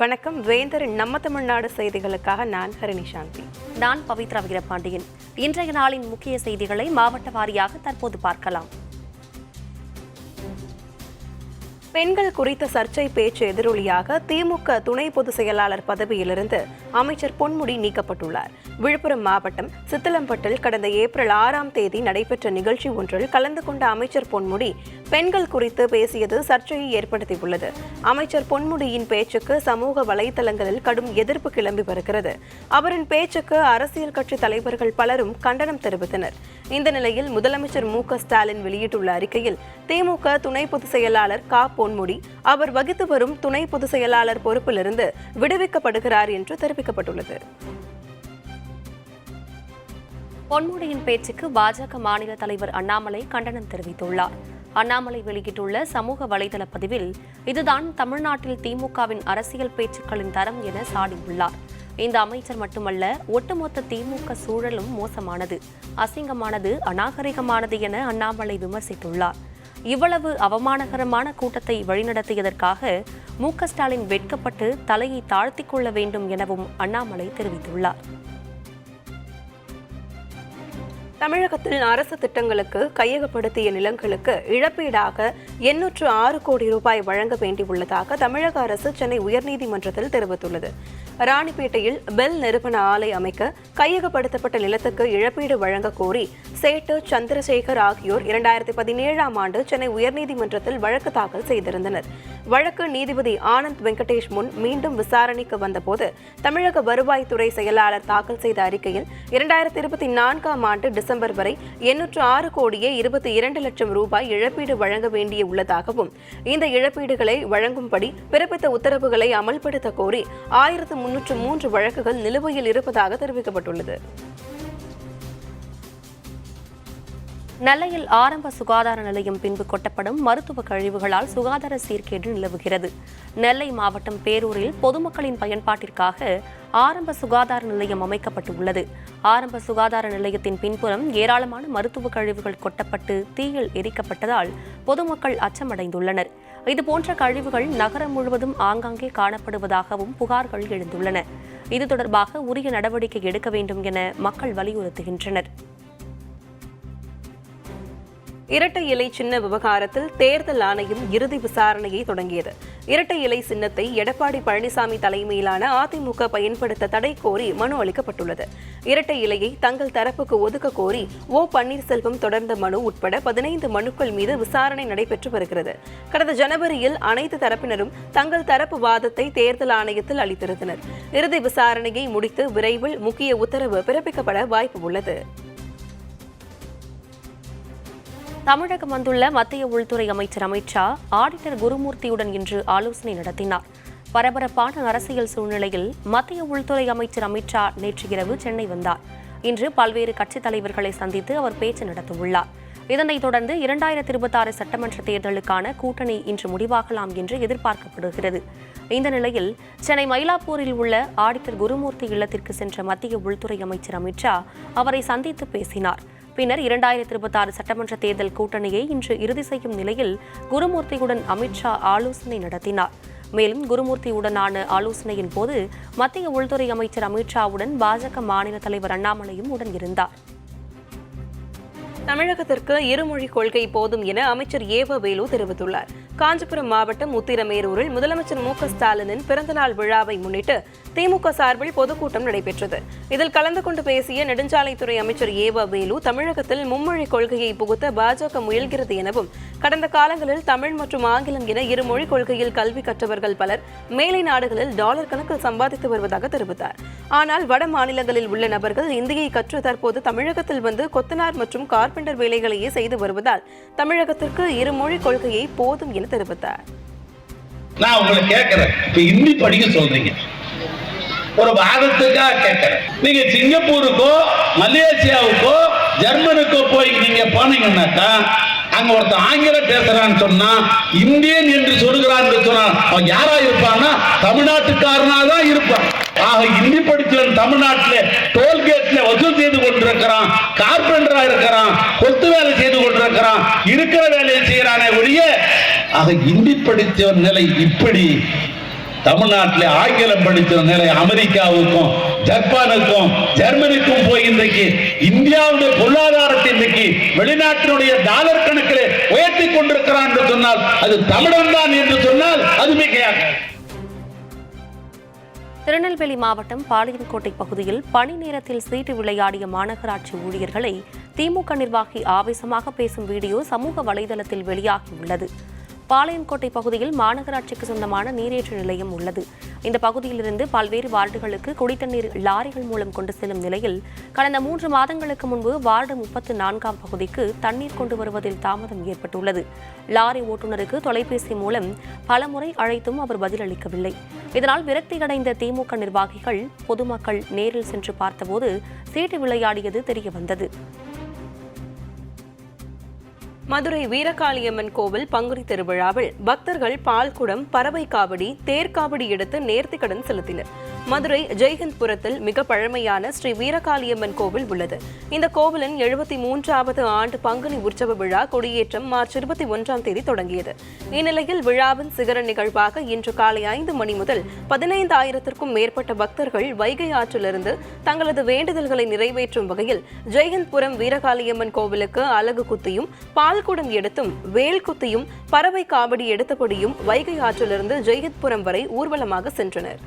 வணக்கம். வேந்தரின் நம்ம தமிழ்நாடு செய்திகளுக்காக நான் ஹரிணி சாந்தி. நான் பவித்ரா வீரபாண்டியன். இன்றைய நாளின் முக்கிய செய்திகளை மாவட்ட வாரியாக தற்போது பார்க்கலாம். பெண்கள் குறித்த சர்ச்சை பேச்சு எதிரொலியாக திமுக துணை பொதுச் செயலாளர் பதவியிலிருந்து அமைச்சர் பொன்முடி நீக்கப்பட்டுள்ளார். விழுப்புரம் மாவட்டம் சித்தலம்பட்டில் கடந்த ஏப்ரல் 6ஆம் தேதி நடைபெற்ற நிகழ்ச்சி ஒன்றில் கலந்து கொண்ட அமைச்சர் பொன்முடி பெண்கள் குறித்து பேசியது சர்ச்சையை ஏற்படுத்தியுள்ளது. அமைச்சர் பொன்முடியின் பேச்சுக்கு சமூக வலைதளங்களில் கடும் எதிர்ப்பு கிளம்பி வருகிறது. அவரின் பேச்சுக்கு அரசியல் கட்சி தலைவர்கள் பலரும் கண்டனம் தெரிவித்தனர். இந்த நிலையில் முதலமைச்சர் மு.க.ஸ்டாலின் வெளியிட்டுள்ள அறிக்கையில் திமுக துணை பொதுச் செயலாளர் க. பொன்முடி அவர் வகித்து வரும் துணை பொதுச் செயலாளர் பொறுப்பிலிருந்து விடுவிக்கப்படுகிறார் என்று தெரிவிக்கப்பட்டுள்ளது. பொன்முடியின் பேச்சுக்கு பாஜக மாநில தலைவர் அண்ணாமலை கண்டனம் தெரிவித்துள்ளார். அண்ணாமலை வெளியிட்டுள்ள சமூக வலைதள பதிவில் இதுதான் தமிழ்நாட்டில் திமுகவின் அரசியல் பேச்சுக்களின் தரம் என சாடியுள்ளார். இந்த அமைச்சர் மட்டுமல்ல, ஒட்டுமொத்த திமுக சூழலும் மோசமானது, அசிங்கமானது, அநாகரிகமானது என அண்ணாமலை விமர்சித்துள்ளார். இவ்வளவு அவமானகரமான கூட்டத்தை வழிநடத்தியதற்காக மு.க.ஸ்டாலின் வெட்கப்பட்டு தலையை தாழ்த்திக் கொள்ள வேண்டும் எனவும் அண்ணாமலை தெரிவித்துள்ளார். தமிழகத்தில் அரசு திட்டங்களுக்கு கையகப்படுத்திய நிலங்களுக்கு இழப்பீடாக 806 கோடி ரூபாய் வழங்க வேண்டியுள்ளதாக தமிழக அரசு சென்னை உயர்நீதிமன்றத்தில் தெரிவித்துள்ளது. ராணிப்பேட்டையில் பெல் நிறுவன ஆலை அமைக்க கையகப்படுத்தப்பட்ட நிலத்துக்கு இழப்பீடு வழங்க கோரி சேட்டு, சந்திரசேகர் ஆகியோர் 2017ஆம் ஆண்டு சென்னை உயர்நீதிமன்றத்தில் வழக்கு தாக்கல் செய்திருந்தனர். வழக்கு நீதிபதி ஆனந்த் வெங்கடேஷ் முன் மீண்டும் விசாரணைக்கு வந்தபோது தமிழக வருவாய்த்துறை செயலாளர் தாக்கல் செய்த அறிக்கையில் 2024ஆம் ஆண்டு டிசம்பர் வரை 806 கோடியே 22 லட்சம் ரூபாய் இழப்பீடு வழங்க வேண்டிய உள்ளதாகவும் இந்த இழப்பீடுகளை வழங்கும்படி பிறப்பித்த உத்தரவுகளை அமல்படுத்த கோரி 1303 வழக்குகள் நிலுவையில் இருப்பதாக தெரிவிக்கப்பட்டுள்ளது. நெல்லையில் ஆரம்ப சுகாதார நிலையம் பின்பு கொட்டப்படும் மருத்துவ கழிவுகளால் சுகாதார சீர்கேடு நிலவுகிறது. நெல்லை மாவட்டம் பேரூரில் பொதுமக்களின் பயன்பாட்டிற்காக ஆரம்ப சுகாதார நிலையம் அமைக்கப்பட்டுள்ளது. ஆரம்ப சுகாதார நிலையத்தின் பின்புறம் ஏராளமான மருத்துவ கழிவுகள் கொட்டப்பட்டு தீயில் எரிக்கப்பட்டதால் பொதுமக்கள் அச்சமடைந்துள்ளனர். இதுபோன்ற கழிவுகள் நகரம் முழுவதும் ஆங்காங்கே காணப்படுவதாகவும் புகார்கள் எழுந்துள்ளன. இது தொடர்பாக உரிய நடவடிக்கை எடுக்க வேண்டும் என மக்கள் வலியுறுத்துகின்றனர். இரட்டை இலை சின்ன விவகாரத்தில் தேர்தல் ஆணையம் இறுதி விசாரணையை தொடங்கியது. இரட்டை இலை சின்னத்தை எடப்பாடி பழனிசாமி தலைமையிலான அதிமுக பயன்படுத்த தடை கோரி மனு அளிக்கப்பட்டுள்ளது. இரட்டை இலையை தங்கள் தரப்புக்கு ஒதுக்க கோரி ஓ. பன்னீர்செல்வம் தொடர்ந்த மனு உட்பட 15 மனுக்கள் மீது விசாரணை நடைபெற்று வருகிறது. கடந்த ஜனவரியில் அனைத்து தரப்பினரும் தங்கள் தரப்பு வாதத்தை தேர்தல் ஆணையத்தில் அளித்திருந்தனர். இறுதி விசாரணையை முடித்து விரைவில் முக்கிய உத்தரவு பிறப்பிக்கப்பட வாய்ப்பு உள்ளது. தமிழகம் வந்துள்ள மத்திய உள்துறை அமைச்சர் அமித் ஷா ஆடிட்டர் குருமூர்த்தியுடன் இன்று ஆலோசனை நடத்தினார். பரபரப்பான அரசியல் சூழ்நிலையில் மத்திய உள்துறை அமைச்சர் அமித் ஷா நேற்று இரவு சென்னை வந்தார். இன்று பல்வேறு கட்சித் தலைவர்களை சந்தித்து அவர் பேச்சு நடத்தவுள்ளார். இதனைத் தொடர்ந்து 2026 சட்டமன்ற தேர்தலுக்கான கூட்டணி இன்று முடிவாகலாம் என்று எதிர்பார்க்கப்படுகிறது. இந்த நிலையில் சென்னை மயிலாப்பூரில் உள்ள ஆடிட்டர் குருமூர்த்தி இல்லத்திற்கு சென்ற மத்திய உள்துறை அமைச்சர் அமித் ஷா அவரை சந்தித்து பேசினார். பின்னர் 2026 சட்டமன்ற தேர்தல் கூட்டணியை இன்று இறுதி செய்யும் நிலையில் குருமூர்த்தியுடன் அமித் ஷா ஆலோசனை நடத்தினார். மேலும் குருமூர்த்தியுடனான ஆலோசனையின் போது மத்திய உள்துறை அமைச்சர் அமித் ஷாவுடன் பாஜக மாநில தலைவர் அண்ணாமலையும் உடன் இருந்தார். தமிழகத்திற்கு இருமொழி கொள்கை போதும் என அமைச்சர் ஏவ வேலு தெரிவித்துள்ளார். காஞ்சிபுரம் மாவட்டம் உத்திரமேரூரில் முதலமைச்சர் மு.க.ஸ்டாலினின் பிறந்தநாள் விழாவை முன்னிட்டு திமுக சார்பில் பொதுக்கூட்டம் நடைபெற்றது. இதில் கலந்து கொண்டு பேசிய நெடுஞ்சாலைத்துறை அமைச்சர் ஏவ வேலு தமிழகத்தில் மும்மொழி கொள்கையை புகுத்த பாஜக முயல்கிறது எனவும் கடந்த காலங்களில் தமிழ் மற்றும் ஆங்கிலம் என இருமொழி கொள்கையில் கல்வி கற்றவர்கள் பலர் மேலை நாடுகளில் டாலர் கணக்கில் சம்பாதித்து வருவதாக தெரிவித்தார். ஆனால் வட மாநிலங்களில் உள்ள நபர்கள் இந்தியை கற்று தற்போது தமிழகத்தில் வந்து கொத்தனார் மற்றும் கார்பெண்டர் வேலைகளையே செய்து வருவதால் தமிழகத்திற்கு இருமொழி கொள்கையை போதும் என தெரிவித்தார். நான் உங்களை கேட்கிறேன், இப்ப ஹிந்தி படிக்க சொல்றீங்க, ஒரு வாதத்துக்காக கேட்கிறேன். நீங்க சிங்கப்பூருக்கோ மலேசியாவுக்கோ ஜெர்மனுக்கோ போய் நீங்க போனீங்கன்னாக்கா அங்க ஒருத்தன் ஆங்கிலம் பேசுறான்னு சொன்னா இந்தியன் என்று சொல்லுகிறான்னு சொன்னா அவன் யாரா இருப்பான்னா தமிழ்நாட்டுக்காரனா தான் இருப்பான். ஆக ஹிந்தி படிச்சவன் தமிழ்நாட்டில் டோல்கேட்ல வசூல் செய்து கொண்டிருக்கிறான், கார்பெண்டரா இருக்கிறான், கொத்து வேலை செய்து கொண்டிருக்கிறான், இருக்கிற வேலையை செய்யறானே ஒழிய ஆக ஹிந்தி படித்தவன் நிலை இப்படி தமிழ்நாட்டில் ஆங்கிலம் படித்த நிலை அமெரிக்காவுக்கும் ஜப்பானுக்கும் ஜெர்மனிக்கும் போய் இன்றைக்கு இந்தியாவுடைய பொருளாதாரத்தை இன்றைக்கு வெளிநாட்டினுடைய டாலர் கணக்கில் உயர்த்தி கொண்டிருக்கிறான் என்று சொன்னால் அது தமிழன் தான் என்று சொன்னால் அது மிகையாக. திருநெல்வேலி மாவட்டம் பாளையங்கோட்டை பகுதியில் பணி நேரத்தில் சீட்டு விளையாடிய மாநகராட்சி ஊழியர்களை திமுக நிர்வாகி ஆவேசமாக பேசும் வீடியோ சமூக வலைதளத்தில் வெளியாகியுள்ளது. பாளையங்கோட்டை பகுதியில் மாநகராட்சிக்கு சொந்தமான நீரேற்று நிலையம் உள்ளது. இந்த பகுதியிலிருந்து பல்வேறு வார்டுகளுக்கு குடித்தண்ணீர் லாரிகள் மூலம் கொண்டு செல்லும் நிலையில் கடந்த 3 மாதங்களுக்கு முன்பு வார்டு 34ஆம் பகுதிக்கு தண்ணீர் கொண்டு வருவதில் தாமதம் ஏற்பட்டுள்ளது. லாரி ஓட்டுநருக்கு தொலைபேசி மூலம் பலமுறை அழைத்தும் அவர் பதிலளிக்கவில்லை. இதனால் விரக்தியடைந்த திமுக நிர்வாகிகள் பொதுமக்கள் நேரில் சென்று பார்த்தபோது சீட்டு விளையாடியது தெரியவந்தது. மதுரை வீரகாளியம்மன் கோவில் பங்குனி திருவிழாவில் பக்தர்கள் பால்குடம், பறவை காவடி, தேர்காவடி எடுத்து நேர்த்திக்கடன் செலுத்தினர். மதுரை ஜெய்ஹிந்த்புரத்தில் மிக பழமையான ஸ்ரீ வீரகாளியம்மன் கோவில் உள்ளது. இந்த கோவிலின் 73வது ஆண்டு பங்குனி உற்சவ விழா கொடியேற்றம் மார்ச் 21ஆம் தேதி தொடங்கியது. இந்நிலையில் விழாவின் சிகர நிகழ்வாக இன்று காலை 5 மணி முதல் 15,000க்கும் மேற்பட்ட பக்தர்கள் வைகை ஆற்றிலிருந்து தங்களது வேண்டுதல்களை நிறைவேற்றும் வகையில் ஜெய்ஹிந்த்புரம் வீரகாளியம்மன் கோவிலுக்கு அலகு குத்தியும், பால்குடம் எடுத்தும், வேல் குத்தியும், பறவை காவடி எடுத்தபடியும் வைகை ஆற்றிலிருந்து ஜெய்ஹிந்த்புரம் வரை ஊர்வலமாக சென்றனர்.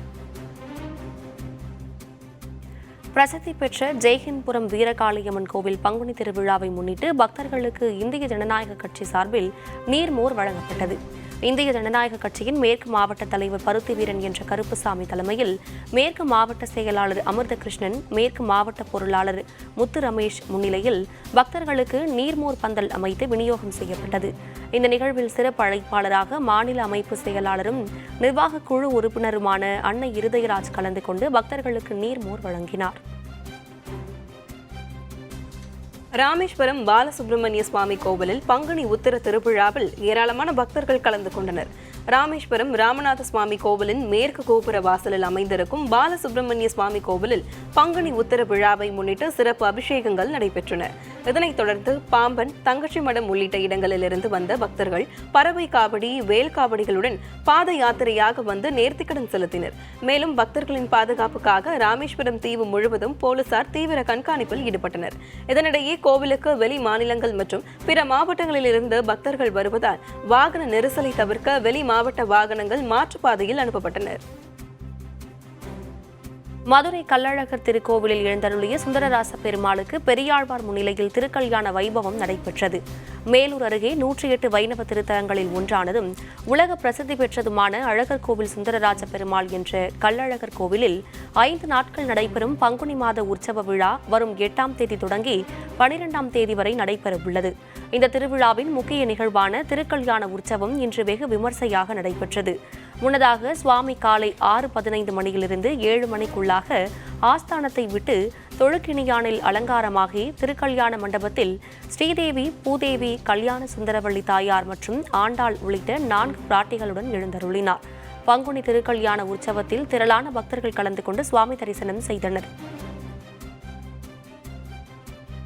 பிரசித்தி பெற்ற ஜெய்ஹிந்த்புரம் வீரகாளியம்மன் கோவில் பங்குனி திருவிழாவை முன்னிட்டு பக்தர்களுக்கு இந்திய ஜனநாயக கட்சி சார்பில் நீர்மோர் வழங்கப்பட்டது. இந்திய ஜனநாயக கட்சியின் மேற்கு மாவட்ட தலைவர் பருத்தி வீரன் என்ற கருப்புசாமி தலைமையில் மேற்கு மாவட்ட செயலாளர் அமிர்தகிருஷ்ணன், மேற்கு மாவட்ட பொருளாளர் முத்து ரமேஷ் முன்னிலையில் பக்தர்களுக்கு நீர்மோர் பந்தல் அமைத்து விநியோகம் செய்யப்பட்டது. இந்த நிகழ்வில் சிறப்பு அழைப்பாளராக மாநில அமைப்பு செயலாளரும் நிர்வாக குழு உறுப்பினருமான அன்னை இருதயராஜ் கலந்து கொண்டு பக்தர்களுக்கு நீர்மோர் வழங்கினார். ராமேஸ்வரம் பாலசுப்ரமணிய சுவாமி கோவிலில் பங்குனி உத்திர திருவிழாவில் ஏராளமான பக்தர்கள் கலந்து கொண்டனர். ராமேஸ்வரம் ராமநாத சுவாமி கோவிலின் மேற்கு கோபுர வாசலில் அமைந்திருக்கும் பாலசுப்ரமணிய சுவாமி கோவிலில் பங்குனி உத்திர விழாவை முன்னிட்டு சிறப்பு அபிஷேகங்கள் நடைபெற்றன. இதனைத் தொடர்ந்து பாம்பன், தங்கச்சி மடம் உள்ளிட்ட இடங்களிலிருந்து வந்த பக்தர்கள் பறவை காவடி, வேல் காவடிகளுடன் பாத யாத்திரையாக வந்து நேர்த்திக்கடன் செலுத்தினர். மேலும் பக்தர்களின் பாதுகாப்புக்காக ராமேஸ்வரம் தீவு முழுவதும் போலீசார் தீவிர கண்காணிப்பில் ஈடுபட்டனர். இதனிடையே கோவிலுக்கு வெளி மாநிலங்கள் மற்றும் பிற மாவட்டங்களிலிருந்து பக்தர்கள் வருவதால் வாகன நெரிசலை தவிர்க்க வெளி மாவட்ட வாகனங்கள் மாற்றுப்பாதையில் அனுப்பப்பட்டனர். மதுரை கள்ளழகர் திருக்கோவிலில் எழுந்தருளிய சுந்தரராச பெருமாளுக்கு பெரியாழ்வார் முன்னிலையில் திருக்கல்யாண வைபவம் நடைபெற்றது. மேலூர் அருகே 108 வைணவ திருத்தலங்களில் ஒன்றானதும் உலக பிரசித்தி பெற்றதுமான அழகர் கோவில் சுந்தரராஜ பெருமாள் என்ற கள்ளழகர் கோவிலில் 5 நாட்கள் நடைபெறும் பங்குனி மாத உற்சவ விழா வரும் 8ஆம் தேதி தொடங்கி 12ஆம் தேதி வரை நடைபெறவுள்ளது. இந்த திருவிழாவின் முக்கிய நிகழ்வான திருக்கல்யாண உற்சவம் இன்று வெகு விமர்சையாக நடைபெற்றது. முன்னதாக சுவாமி காலை 6:15 மணியிலிருந்து 7 மணிக்குள்ளாக ஆஸ்தானத்தை விட்டு தொழுக்கிணியானில் அலங்காரமாகி திருக்கல்யாண மண்டபத்தில் ஸ்ரீதேவி, பூதேவி, கல்யாண சுந்தரவள்ளி தாயார் மற்றும் ஆண்டாள் உள்ளிட்ட 4 பிராட்டிகளுடன் எழுந்தருளினார். பங்குனி திருக்கல்யாண உற்சவத்தில் திரளான பக்தர்கள் கலந்து கொண்டு சுவாமி தரிசனம் செய்தனர்.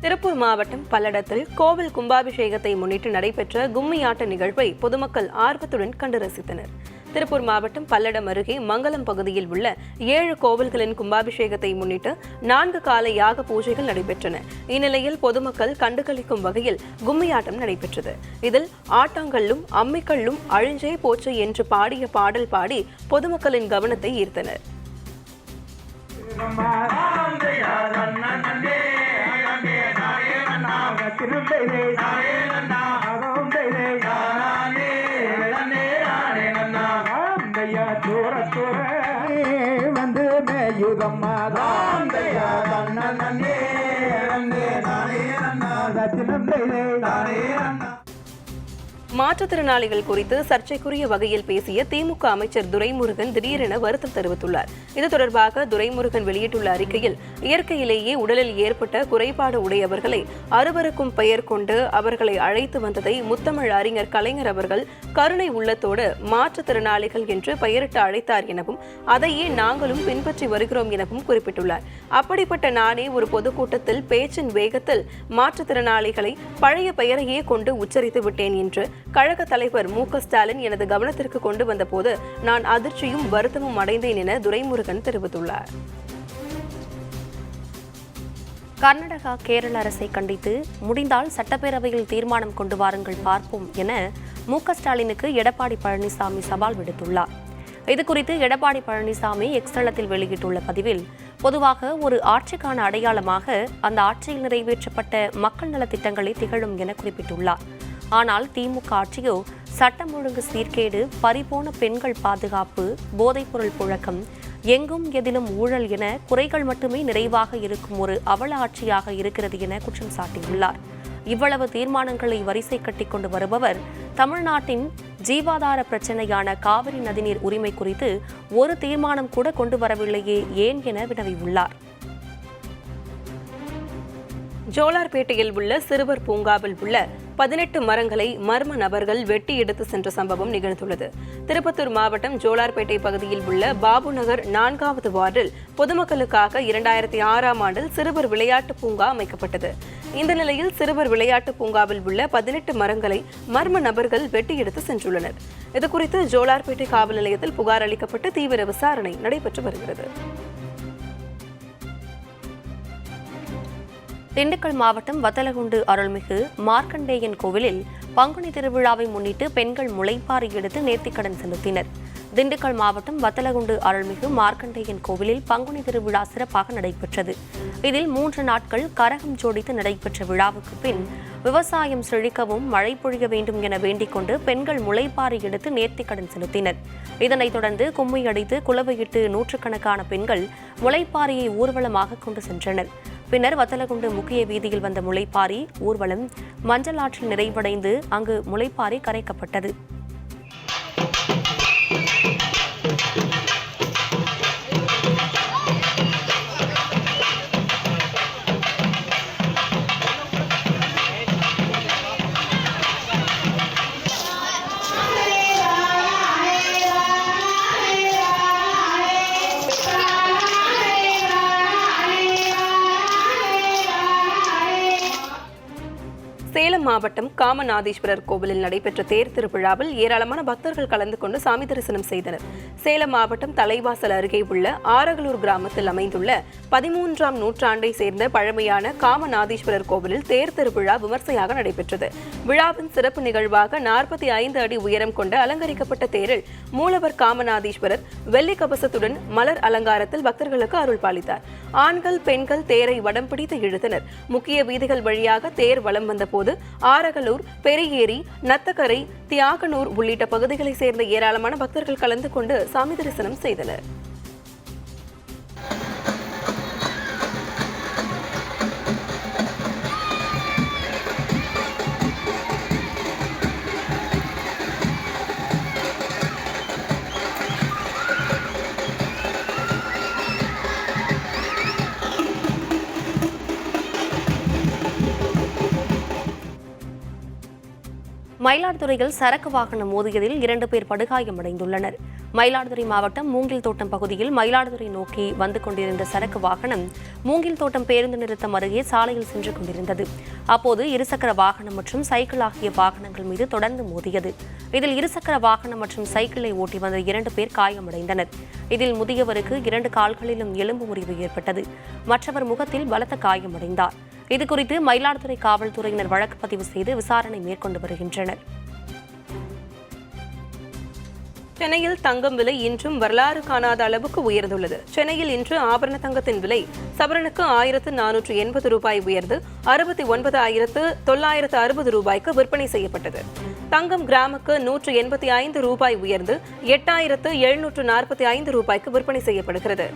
திருப்பூர் மாவட்டம் பல்லடத்தில் கோவில் கும்பாபிஷேகத்தை முன்னிட்டு நடைபெற்ற கும்மியாட்ட நிகழ்வை பொதுமக்கள் ஆர்வத்துடன் கண்டு ரசித்தனர். திருப்பூர் மாவட்டம் பல்லடம் அருகே மங்கலம் பகுதியில் உள்ள 7 கோவில்களின் கும்பாபிஷேகத்தை முன்னிட்டு 4 கால யாக பூஜைகள் நடைபெற்றன. இந்நிலையில் பொதுமக்கள் கண்டுகளிக்கும் வகையில் கும்மியாட்டம் நடைபெற்றது. இதில் ஆட்டாங்கல்லும் அம்மிக்கல்லும் அழிஞ்சே போச்சு என்று பாடிய பாடல் பாடி பொதுமக்களின் கவனத்தை ஈர்த்தனர். மாற்றுத்திறனாளிகள் குறித்து சர்ச்சைக்குரிய வகையில் பேசிய திமுக அமைச்சர் துரைமுருகன் திடீரென வருத்தம் தெரிவித்துள்ளார். இது தொடர்பாக துரைமுருகன் வெளியிட்டுள்ள அறிக்கையில், இயற்கையிலேயே உடலில் ஏற்பட்ட குறைபாடு உடையவர்களை அருவருக்கும் பெயர் கொண்டு அவர்களை அழைத்து வந்ததை முத்தமிழ் அறிஞர் கலைஞர் அவர்கள் கருணை உள்ளத்தோடு மாற்றுத்திறனாளிகள் என்று பெயரிட்டு அழைத்தார் எனவும் அதையே நாங்களும் பின்பற்றி வருகிறோம் எனவும் குறிப்பிட்டுள்ளார். அப்படிப்பட்ட நானே ஒரு பொதுக்கூட்டத்தில் பேச்சின் வேகத்தில் மாற்றுத்திறனாளிகளை பழைய பெயரையே கொண்டு உச்சரித்து விட்டேன் என்று கழக தலைவர் மு.க.ஸ்டாலின் எனது கவனத்திற்கு கொண்டு வந்தபோது நான் அதிர்ச்சியும் வருத்தமும் அடைந்தேன் என துரைமுருகன் தெரிவித்துள்ளார். கர்நாடகா கேரள அரசை கண்டித்து முடிந்தால் சட்டப்பேரவையில் தீர்மானம் கொண்டு வாருங்கள் பார்ப்போம் என மு.க.ஸ்டாலினுக்கு எடப்பாடி பழனிசாமி சவால் விடுத்துள்ளார். இதுகுறித்து எடப்பாடி பழனிசாமி எக்ஸ் தளத்தில் வெளியிட்டுள்ள பதிவில், பொதுவாக ஒரு ஆட்சிக்கான அடையாளமாக அந்த ஆட்சியில் நிறைவேற்றப்பட்ட மக்கள் நலத்திட்டங்களை திகழும் என குறிப்பிட்டுள்ளார். ஆனால் திமுக ஆட்சியோ சட்டம் ஒழுங்கு சீர்கேடு, பறிபோன பெண்கள் பாதுகாப்பு, போதைப்பொருள் புழக்கம், எங்கும் எதிலும் ஊழல் என குறைகள் மட்டுமே நிறைவாக இருக்கும் ஒரு அவல ஆட்சியாக இருக்கிறது என குற்றம் சாட்டியுள்ளார். இவ்வளவு தீர்மானங்களை வரிசை கட்டிக்கொண்டு வருபவர் தமிழ்நாட்டின் ஜீவாதார பிரச்சினையான காவிரி நதிநீர் உரிமை குறித்து ஒரு தீர்மானம் கூட கொண்டு வரவில்லையே ஏன் என வினவியுள்ளார். ஜோலார்பேட்டையில் உள்ள சிறுவர் பூங்காவில் உள்ள 18 மரங்களை மர்ம நபர்கள் வெட்டி எடுத்து சென்ற சம்பவம் நிகழ்ந்துள்ளது. திருப்பத்தூர் மாவட்டம் ஜோலார்பேட்டை பகுதியில் உள்ள பாபு நகர் 4வது வார்டில் பொதுமக்களுக்காக 2006ஆம் ஆண்டில் சிறுவர் விளையாட்டு பூங்கா அமைக்கப்பட்டது. இந்த நிலையில் சிறுவர் விளையாட்டு பூங்காவில் உள்ள 18 மரங்களை மர்ம நபர்கள் வெட்டி எடுத்து சென்றுள்ளனர். இதுகுறித்து ஜோலார்பேட்டை காவல் நிலையத்தில் புகார் அளிக்கப்பட்டு தீவிர விசாரணை நடைபெற்று வருகிறது. திண்டுக்கல் மாவட்டம் வத்தலகுண்டு அருள்மிகு மார்க்கண்டேயன் கோவிலில் பங்குனி திருவிழாவை முன்னிட்டு பெண்கள் முளைப்பாரி எடுத்து நேர்த்திக்கடன் செலுத்தினர். திண்டுக்கல் மாவட்டம் வத்தலகுண்டு அருள்மிகு மார்க்கண்டேயன் கோவிலில் பங்குனி திருவிழா சிறப்பாக நடைபெற்றது. இதில் 3 நாட்கள் கரகம் ஜோடித்து நடைபெற்ற விழாவுக்கு பின் விவசாயம் செழிக்கவும் மழை பொழிய வேண்டும் என வேண்டிக் கொண்டு பெண்கள் முளைப்பாரி எடுத்து நேர்த்திக்கடன் செலுத்தினர். இதனைத் தொடர்ந்து கும்மி அடித்து குலவையிட்டு நூற்றுக்கணக்கான பெண்கள் முளைப்பாரியை ஊர்வலமாக கொண்டு சென்றனர். பின்னர் வத்தலகுண்டு முக்கிய வீதியில் வந்த முளைப்பாரி ஊர்வலம் மஞ்சள் ஆற்றில் நிறைவடைந்து அங்கு முளைப்பாரி கரைக்கப்பட்டது. சேலம் மாவட்டம் காமநாதீஸ்வரர் கோவிலில் நடைபெற்ற தேர் திருவிழாவில் ஏராளமான பக்தர்கள் கலந்து கொண்டு சாமி தரிசனம் செய்தனர். சேலம் மாவட்டம் தலைவாசல் அருகே உள்ள ஆரகலூர் கிராமத்தில் அமைந்துள்ள 13ஆம் நூற்றாண்டை சேர்ந்த பழமையான காமநாதீஸ்வரர் கோவிலில் தேர் திருவிழா விமர்சையாக நடைபெற்றது. விழாவின் சிறப்பு நிகழ்வாக 45 அடி உயரம் கொண்ட அலங்கரிக்கப்பட்ட தேரில் மூலவர் காமநாதீஸ்வரர் வெள்ளி கவசத்துடன் மலர் அலங்காரத்தில் பக்தர்களுக்கு அருள் பாலித்தார். ஆண்கள் பெண்கள் தேரை வடம் பிடித்து இழுத்தனர். முக்கிய வீதிகள் வழியாக தேர் வலம் வந்தபோது ஆரகலூர், பெரியேரி, நத்தக்கரை, தியாகனூர் உள்ளிட்ட பகுதிகளை சேர்ந்த ஏராளமான பக்தர்கள் கலந்து கொண்டு சாமி தரிசனம் செய்தனர். மயிலாடுதுறையில் சரக்கு வாகனம் மோதியதில் 2 பேர் படுகாயமடைந்துள்ளனர். மயிலாடுதுறை மாவட்டம் மூங்கில் தோட்டம் பகுதியில் மயிலாடுதுறை நோக்கி வந்து கொண்டிருந்த சரக்கு வாகனம் மூங்கில் தோட்டம் பேருந்து நிறுத்தம் அருகே சாலையில் சென்று கொண்டிருந்தது. அப்போது இருசக்கர வாகனம் மற்றும் சைக்கிள் ஆகிய வாகனங்கள் மீது தொடர்ந்து மோதியது. இதில் இருசக்கர வாகனம் மற்றும் சைக்கிளை ஓட்டி வந்த 2 பேர் காயமடைந்தனர். இதில் முதியவருக்கு 2 கால்களிலும் எலும்பு முறிவு ஏற்பட்டது. மற்றவர் முகத்தில் பலத்த காயமடைந்தார். இதுகுறித்து மயிலாடுதுறை காவல்துறையினர் வழக்கு பதிவு செய்து விசாரணை மேற்கொண்டு வருகின்றனர். சென்னையில் தங்கம் விலை இன்றும் வரலாறு காணாத அளவுக்கு உயர்ந்துள்ளது. சென்னையில் இன்று ஆபரண தங்கத்தின் விலை சவரனுக்கு 1480 ரூபாய் உயர்ந்து 69,960 ரூபாய்க்கு விற்பனை செய்யப்பட்டது. தங்கம் கிராமுக்கு 185 ரூபாய் உயர்ந்து 8,745 ரூபாய்க்கு விற்பனை செய்யப்படுகிறது.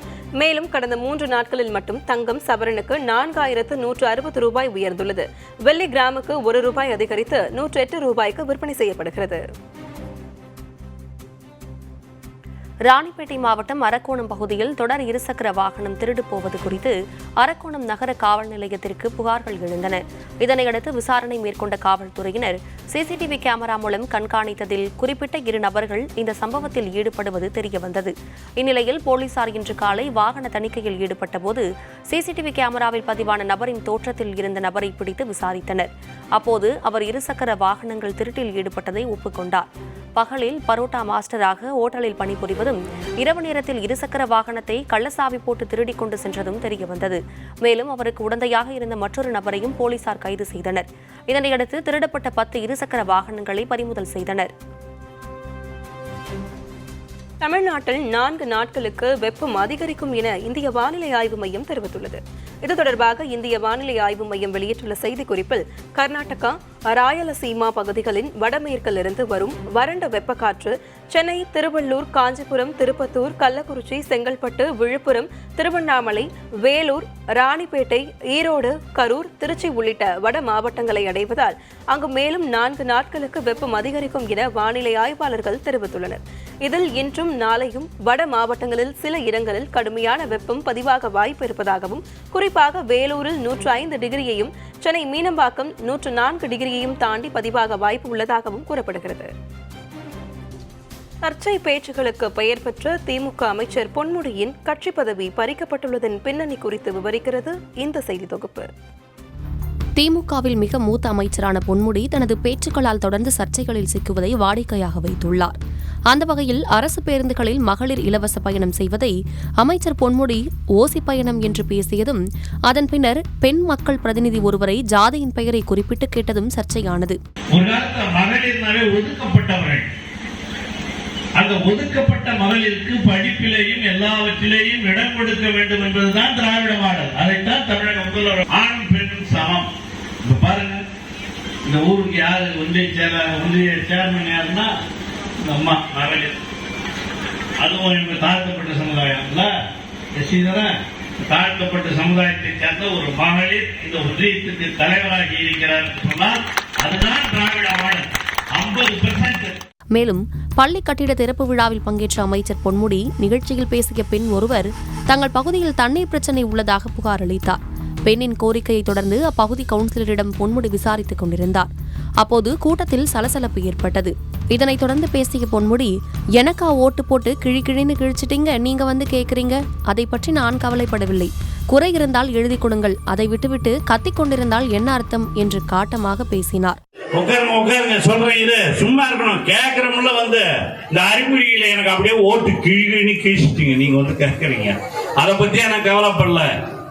மேலும் கடந்த 3 நாட்களில் மட்டும் தங்கம் சவரனுக்கு 4,160 ரூபாய் உயர்ந்துள்ளது. வெள்ளி கிராமுக்கு 1 ரூபாய் அதிகரித்து 108 ரூபாய்க்கு விற்பனை செய்யப்படுகிறது. ராணிப்பேட்டை மாவட்டம் அரக்கோணம் பகுதியில் தொடர் இருசக்கர வாகனம் திருடு போவது குறித்து அரக்கோணம் நகர காவல் நிலையத்திற்கு புகார்கள் எழுந்தன. இதனையடுத்து விசாரணை மேற்கொண்ட காவல்துறையினர் சிசிடிவி கேமரா மூலம் கண்காணித்ததில் குறிப்பிட்ட 2 நபர்கள் இந்த சம்பவத்தில் ஈடுபடுவது தெரியவந்தது. இந்நிலையில் போலீசார் இன்று காலை வாகன தணிக்கையில் ஈடுபட்டபோது சிசிடிவி கேமராவில் பதிவான நபரின் தோற்றத்தில் இருந்த நபரை பிடித்து விசாரித்தனர். அப்போது அவர் இருசக்கர வாகனங்கள் திருட்டில் ஈடுபட்டதை ஒப்புக்கொண்டார். பகலில் பரோட்டா மாஸ்டராக ஓட்டலில் பணிபுரிவதும் இரவு நேரத்தில் இருசக்கர வாகனத்தை கள்ளசாவி போட்டு திருடிக் கொண்டு சென்றதும் தெரியவந்தது. மேலும் அவருக்கு உடந்தையாக இருந்த மற்றொரு நபரையும் போலீசார் கைது செய்தனர். இதனையடுத்து திருடப்பட்ட 10 இருசக்கர வாகனங்களை பறிமுதல் செய்தனர். தமிழ்நாட்டில் 4 நாட்களுக்கு வெப்பம் அதிகரிக்கும் என இந்திய வானிலை ஆய்வு மையம் தெரிவித்துள்ளது. இது தொடர்பாக இந்திய வானிலை ஆய்வு மையம் வெளியிட்டுள்ள செய்திக்குறிப்பில் கர்நாடகா, ராயலசீமா பகுதிகளின் வடமேற்கிலிருந்து வரும் வறண்ட வெப்பக்காற்று சென்னை, திருவள்ளூர், காஞ்சிபுரம், திருப்பத்தூர், கள்ளக்குறிச்சி, செங்கல்பட்டு, விழுப்புரம், திருவண்ணாமலை, வேலூர், ராணிப்பேட்டை, ஈரோடு, கரூர், திருச்சி உள்ளிட்ட வட மாவட்டங்களை அடைவதால் அங்கு மேலும் 4 நாட்களுக்கு வெப்பம் அதிகரிக்கும் என வானிலை ஆய்வாளர்கள் தெரிவித்துள்ளனர். இதில் இன்றும் நாளையும் வட மாவட்டங்களில் சில இடங்களில் கடுமையான வெப்பம் பதிவாக வாய்ப்பு இருப்பதாகவும், குறிப்பாக வேலூரில் 105 டிகிரியையும் சென்னை மீனம்பாக்கம் 104 டிகிரியையும் தாண்டி பதிவாக வாய்ப்பு உள்ளதாகவும் கூறப்படுகிறது. சர்ச்சை பேச்சுகளுக்கு பெயர் பெற்ற திமுக அமைச்சர் பொன்முடியின் கட்சி பதவி பறிக்கப்பட்டுள்ளதன் பின்னணி குறித்து விவரிக்கிறது இந்த செய்தி தொகுப்பு. திமுகவில் மிக மூத்த அமைச்சரான பொன்முடி தனது பேச்சுக்களால் தொடர்ந்து சர்ச்சைகளில் சிக்குவதை வாடிக்கையாக வைத்துள்ளார். அந்த வகையில் அரசு பேருந்துகளில் மகளிர் இலவச பயணம் செய்வதை அமைச்சர் பொன்முடி ஓசி பயணம் என்று பேசியதும், அதன் பின்னர் பெண் மக்கள் பிரதிநிதி ஒருவரை ஜாதியின் பெயரை குறிப்பிட்டு கேட்டதும் சர்ச்சையானது. அந்த ஒதுக்கப்பட்ட மகளிருக்கு படிப்பிலேயும் எல்லாவற்றிலேயும் இடம் கொடுக்க வேண்டும் என்பதுதான் திராவிட மாடல். அதைத்தான் தமிழக முதல்வர் ஆணும் பெண்ணும் சமம். பாருங்க, இந்த ஊருக்கு யாரு ஒன்றிய சேர்மன் யாருன்னா இந்த அம்மா மகளிர். அதுவும் இவங்க தாழ்த்தப்பட்ட சமுதாயம் தாழ்த்தப்பட்ட சமுதாயத்தை சேர்ந்த ஒரு மகளிர் இந்த ஒன்றியத்துக்கு தலைவராகி இருக்கிறார் சொன்னால் அதுதான் திராவிட மாடல். 50%. மேலும் பள்ளி கட்டிட திறப்பு விழாவில் பங்கேற்ற அமைச்சர் பொன்முடி நிகழ்ச்சியில் பேசிய பெண் ஒருவர் தங்கள் பகுதியில் தண்ணீர் பிரச்சினை உள்ளதாக புகார் அளித்தார். பெண்ணின் கோரிக்கையை தொடர்ந்து அப்பகுதி கவுன்சிலரிடம் பொன்முடி விசாரித்துக் கொண்டிருந்தார். அப்போது கூட்டத்தில் சலசலப்பு ஏற்பட்டது. இதனைத் தொடர்ந்து பேசிய பொன்முடி, எனக்கா ஓட்டு போட்டு கிழின்னு கிழிச்சிட்டீங்க, நீங்க வந்து கேட்குறீங்க, அதை பற்றி நான் கவலைப்படவில்லை. குறை இருந்தால் எழுதி கொடுங்கள், அதை விட்டுவிட்டு கத்திக் கொண்டிருந்தால் என்ன அர்த்தம் என்று காட்டமாக பேசினார். சும்மா இருக்கணும், கேட்கறவங்கள வந்து இந்த அறிகுறிகளை எனக்கு அப்படியே ஓட்டு கிழிச்சிட்டீங்க, நீங்க வந்து கேட்கறீங்க. அதை பத்தி எனக்கு கவலைப்படல.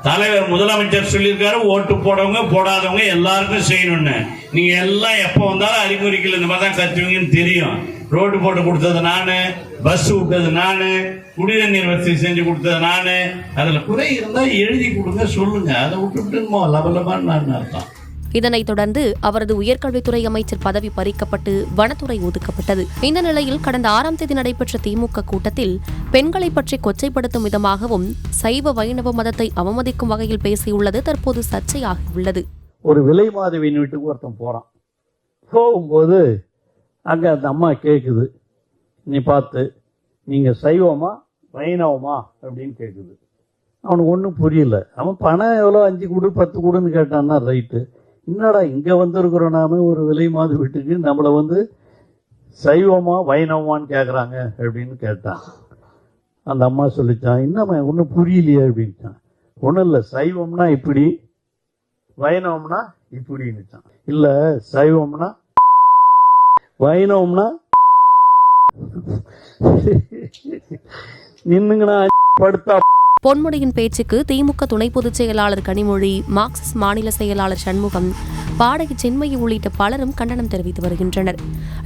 தலைவர் முதலமைச்சர் சொல்லியிருக்காரு, ஓட்டு போடவங்க போடாதவங்க எல்லாருக்கும் செய்யணும்னு. நீங்க எல்லாம் எப்ப வந்தாலும் அறிகுறிகள் இந்த மாதிரி தான் கத்துவீங்கன்னு தெரியும். ரோடு போட்டு கொடுத்தது நானு, பஸ் விட்டது நானு, குடிநீர் வசதி செஞ்சு கொடுத்தது நானு. அதுல குறை இருந்தா எழுதி கொடுங்க, சொல்லுங்க. அதை விட்டுட்டு லபலபான்னு அர்த்தம். இதனைத் தொடர்ந்து அவரது உயர்கல்வித்துறை அமைச்சர் பதவி பறிக்கப்பட்டு வனத்துறை ஒதுக்கப்பட்டது. இந்த நிலையில் கடந்த 6ஆம் தேதி நடைபெற்ற திமுக கூட்டத்தில் பெண்களை பற்றி கொச்சைப்படுத்தும் விதமாகவும் சைவ வைணவ மதத்தை அவமதிக்கும் வகையில் பேசியுள்ளது தற்போது சர்ச்சையாகியுள்ளது. ஒரு விலை மாதவியின் வீட்டுக்கு ஒருத்தன் போறான். போகும்போது அங்க அந்த அம்மா கேக்குது, நீ பார்த்து நீங்க சைவமா வைணவமா அப்படின்னு கேக்குது. அவனுக்கு ஒன்றும் புரியல. அவன் பணம் எவ்வளோ 5 கொடு 10 கொடுன்னு கேட்டான்னா ரைட்டு. என்னடா இங்க வந்திருக்கிறோம் நாம ஒரு விலை மாத வீட்டுக்கு, நம்மள வந்து சைவமா வைணவமான்னு கேட்குறாங்க அப்படின்னு கேட்டான். அந்த அம்மா சொல்லிச்சான், என்னம்மா ஒன்றும் புரியலையே அப்படின்ட்டான். ஒன்றும் இல்லை, சைவம்னா இப்படி, வைணவம்னா இப்படின்னுச்சான். இல்லை, சைவம்னா வைணவம்னா நின்னுங்கண்ணா படுத்தா. பொன்முடியின் பேச்சுக்கு திமுக துணை பொதுச் செயலாளர் கனிமொழி, மார்க்சிஸ்ட் மாநில செயலாளர் சண்முகம், பாடகி சின்மயி உள்ளிட்ட பலரும் கண்டனம் தெரிவித்து வருகின்றனர்.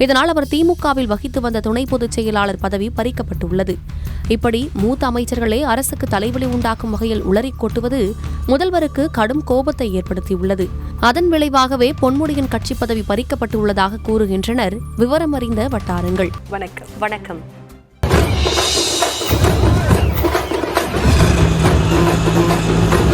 இதனால் அவர் திமுகவில் வகித்து வந்த துணை பொதுச் செயலாளர் பதவி பறிக்கப்பட்டுள்ளது. இப்படி மூத்த அமைச்சர்களே அரசுக்கு தலைவலி உண்டாக்கும் வகையில் உளறிக் கொட்டுவது முதல்வருக்கு கடும் கோபத்தை ஏற்படுத்தியுள்ளது. அதன் விளைவாகவே பொன்முடியின் கட்சி பதவி பறிக்கப்பட்டுள்ளதாக கூறுகின்றனர் விவரம் அறிந்த வட்டாரங்கள். வணக்கம். Thank you.